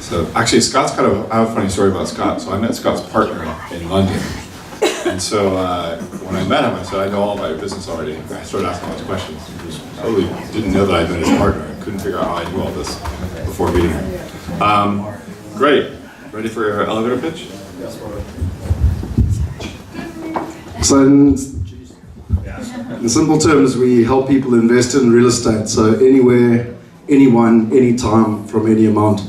So actually, Scott's I have a funny story about Scott. So I met Scott's partner in London. And so when I met him, I said, I know all about your business already. I started asking all these questions. He just totally didn't know that I'd met his partner and couldn't figure out how I knew all this before meeting him. Great. Ready for your elevator pitch? Yes, So in simple terms, we help people invest in real estate. So anywhere, anyone, anytime, from any amount.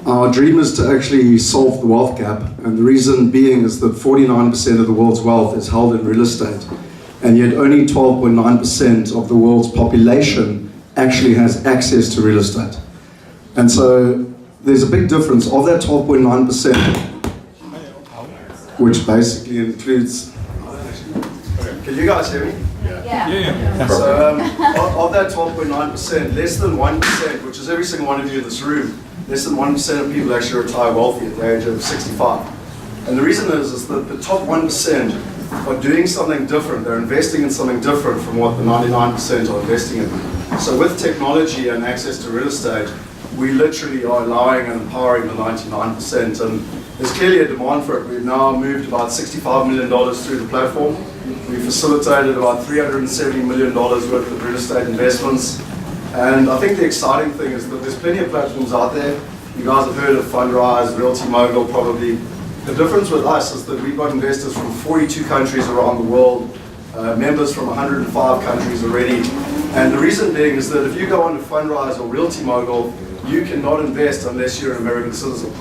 Our dream is to actually solve the wealth gap, and the reason being is that 49% of the world's wealth is held in real estate, and yet only 12.9% of the world's population actually has access to real estate. And so there's a big difference. Of that 12.9%, which basically includes... Can you guys hear me? Yeah. So of that 12.9%, less than 1%, which is every single one of you in this room, less than 1% of people actually retire wealthy at the age of 65. And the reason is that the top 1% are doing something different. They're investing in something different from what the 99% are investing in. So with technology and access to real estate, we literally are allowing and empowering the 99%. And there's clearly a demand for it. We've now moved about $65 million through the platform. We facilitated about $370 million worth of real estate investments. And I think the exciting thing is that there's plenty of platforms out there. You guys have heard of Fundrise, Realty Mogul probably. The difference with us is that we've got investors from 42 countries around the world, members from 105 countries already. And the reason being is that if you go on to Fundrise or Realty Mogul, you cannot invest unless you're an American citizen.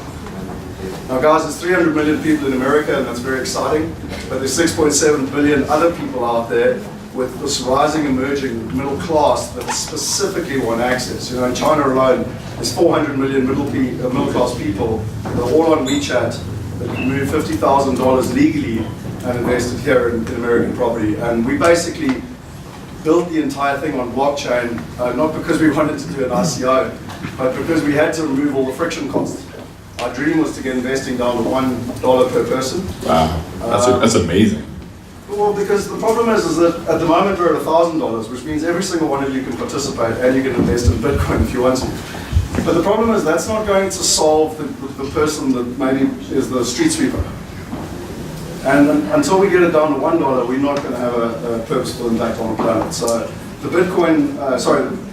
Now guys, there's 300 million people in America, and that's very exciting, but there's 6.7 billion other people out there with this rising, emerging middle class that specifically want access. You know, in China alone, there's 400 million middle class people that are all on WeChat that can move $50,000 legally and invest it here in American property. And we basically built the entire thing on blockchain, not because we wanted to do an ICO, but because we had to remove all the friction costs. Our dream was to get investing down to $1 per person. Wow, that's amazing. Well, because the problem is that at the moment we're at $1,000, which means every single one of you can participate and you can invest in Bitcoin if you want to. But the problem is that's not going to solve the person that maybe is the street sweeper. And until we get it down to $1, we're not going to have a purposeful impact on the planet. So the Bitcoin,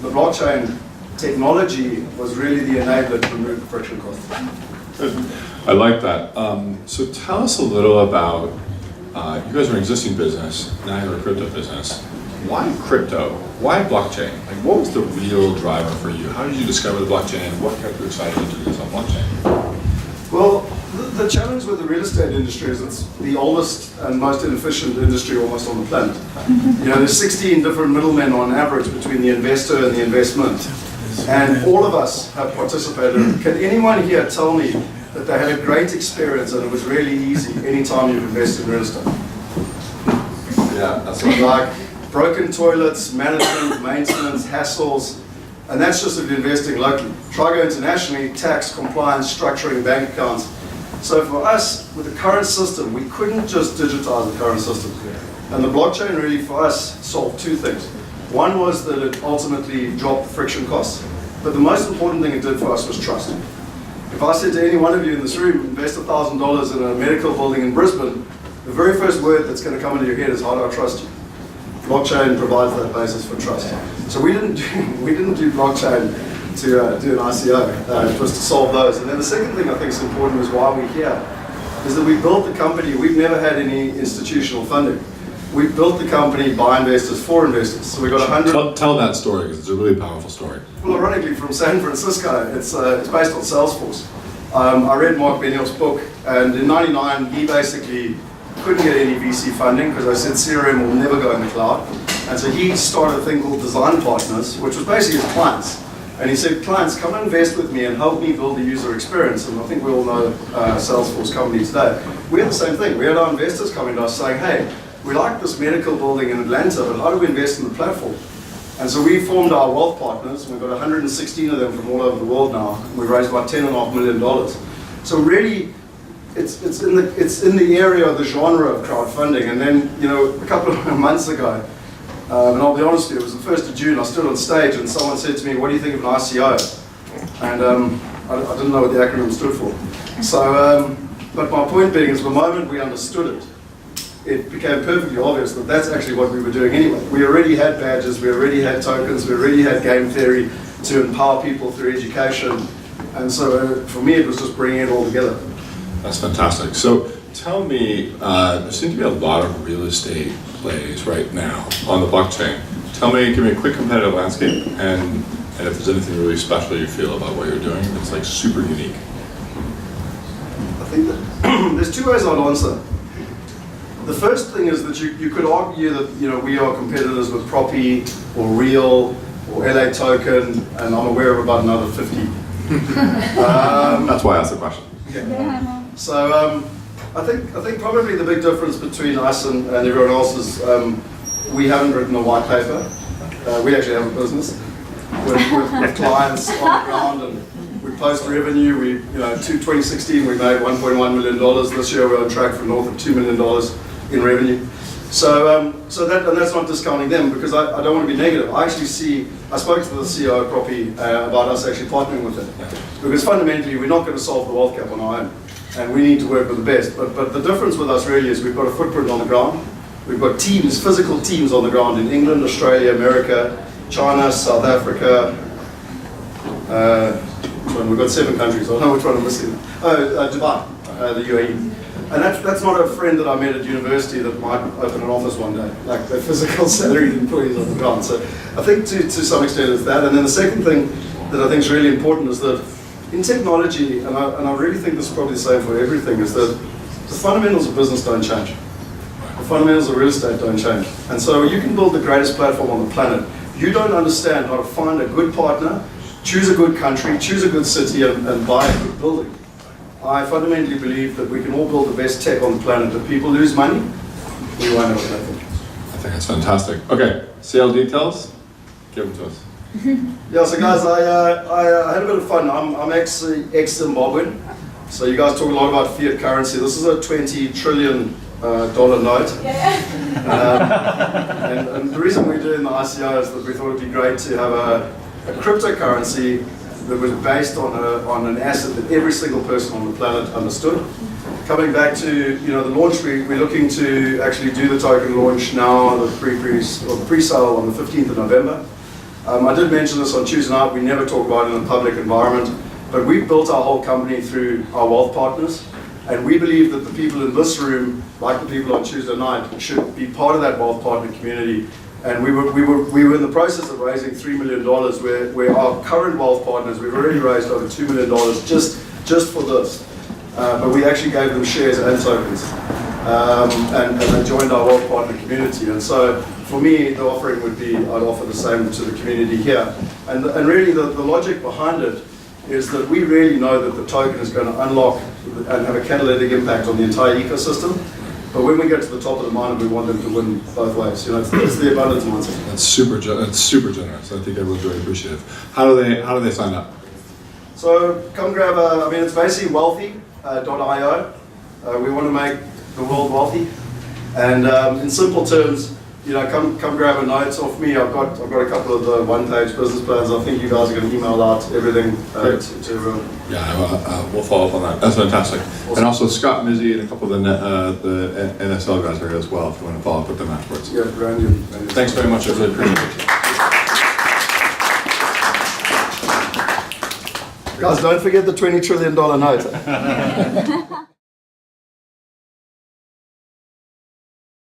the blockchain technology was really the enabler to remove the friction costs. I like that. So tell us a little about, you guys are an existing business, now you're a crypto business. Why crypto? Why blockchain? Like, what was the real driver for you? How did you discover the blockchain? What kept you excited to do this on blockchain? Well, the challenge with the real estate industry is it's the oldest and most inefficient industry almost on the planet. You know, there's 16 different middlemen on average between the investor and the investment. And all of us have participated. Can anyone here tell me that they had a great experience and it was really easy anytime you've invested in real estate? Yeah, that's like broken toilets, management, maintenance, hassles, and that's just if you're investing locally. Try go internationally, tax, compliance, structuring bank accounts. So for us, with the current system, we couldn't just digitize the current system. And the blockchain really for us solved two things. One was that it ultimately dropped the friction costs, but the most important thing it did for us was trust. If I said to any one of you in this room, invest $1,000 in a medical building in Brisbane, the very first word that's going to come into your head is, how do I trust you? Blockchain provides that basis for trust. So we didn't do blockchain to do an ICO, it was to solve those. And then the second thing I think is important is why we're here, is that we built the company, we've never had any institutional funding. We built the company by investors for investors. So we got 100. Tell that story because it's a really powerful story. Well, ironically, from San Francisco, it's based on Salesforce. I read Mark Benioff's book, and in '99 he basically couldn't get any VC funding because I said CRM will never go in the cloud, and so he started a thing called Design Partners, which was basically his clients. And he said, clients, come and invest with me and help me build the user experience. And I think we all know Salesforce company today. We had the same thing. We had our investors coming to us saying, hey, we like this medical building in Atlanta, but how do we invest in the platform? And so we formed our wealth partners. We've got 116 of them from all over the world now. We've raised about $10.5 million. So really, it's in the area of the genre of crowdfunding. And then, you know, a couple of months ago, and I'll be honest with you, it was the 1st of June, I stood on stage and someone said to me, what do you think of an ICO? And I didn't know what the acronym stood for. So, but my point being is the moment we understood it, it became perfectly obvious that that's actually what we were doing anyway. We already had badges, we already had tokens, we already had game theory to empower people through education. And so for me, it was just bringing it all together. That's fantastic. So tell me, there seems to be a lot of real estate plays right now on the blockchain. Tell me, give me a quick competitive landscape, and if there's anything really special you feel about what you're doing that's like super unique. I think that there's two ways I'd answer. The first thing is that you could argue that we are competitors with Proppy or Real or LA Token, and I'm aware of about another 50. That's why I asked the question. Yeah. So I think probably the big difference between us and everyone else is we haven't written a white paper. We actually have a business with clients on the ground, and we post revenue. 2016 we made $1.1 million. This year we're on track for north of $2 million in revenue. So that's not discounting them, because I don't want to be negative. I spoke to the CEO of Proppy about us actually partnering with them, because fundamentally we're not going to solve the wealth gap on our own, and we need to work with the best. But the difference with us really is we've got a footprint on the ground. We've got teams, physical teams on the ground in England, Australia, America, China, South Africa. We've got 7 countries. I don't know which one I'm missing. Dubai, the UAE. And that's not a friend that I met at university that might open an office one day, like the physical salaried employees on the ground. So I think to some extent it's that. And then the second thing that I think is really important is that in technology, and I really think this is probably the same for everything, is that the fundamentals of business don't change. The fundamentals of real estate don't change. And so you can build the greatest platform on the planet. You don't understand how to find a good partner, choose a good country, choose a good city, and buy a good building. I fundamentally believe that we can all build the best tech on the planet. If people lose money, we won't have anything. I think that's fantastic. Okay, sale details, give them to us. Yeah, so guys, I had a bit of fun. I'm ex-Zimbabwean. So you guys talk a lot about fiat currency. This is a $20 trillion note. And the reason we're doing the ICO is that we thought it'd be great to have a cryptocurrency that was based on an asset that every single person on the planet understood. Coming back to the launch, we're looking to actually do the token launch now, the pre-sale on the 15th of November. I did mention this on Tuesday night. We never talk about it in a public environment, but we've built our whole company through our wealth partners, and we believe that the people in this room, like the people on Tuesday night, should be part of that wealth partner community. And we were in the process of raising $3 million, where our current wealth partners, we've already raised over $2 million just for this. But we actually gave them shares and tokens, and they joined our wealth partner community. And so for me, the offering would be, I'd offer the same to the community here. And really the logic behind it is that we really know that the token is going to unlock and have a catalytic impact on the entire ecosystem. But when we get to the top of the mountain, we want them to win both ways. It's the abundance mindset. That's super generous. I think everyone's very appreciative. How do they sign up? So come grab it's basically wealthy.io. We want to make the world wealthy. And in simple terms, come grab a note off me. I've got a couple of the one-page business plans. I think you guys are going to email out everything to everyone. Yeah, we'll follow up on that. That's fantastic. Awesome. And also Scott Mizzy and a couple of the NSL guys are here as well if you want to follow up with them afterwards. Yeah, Randy. Thanks very much. I really appreciate it. Guys, don't forget the $20 trillion note.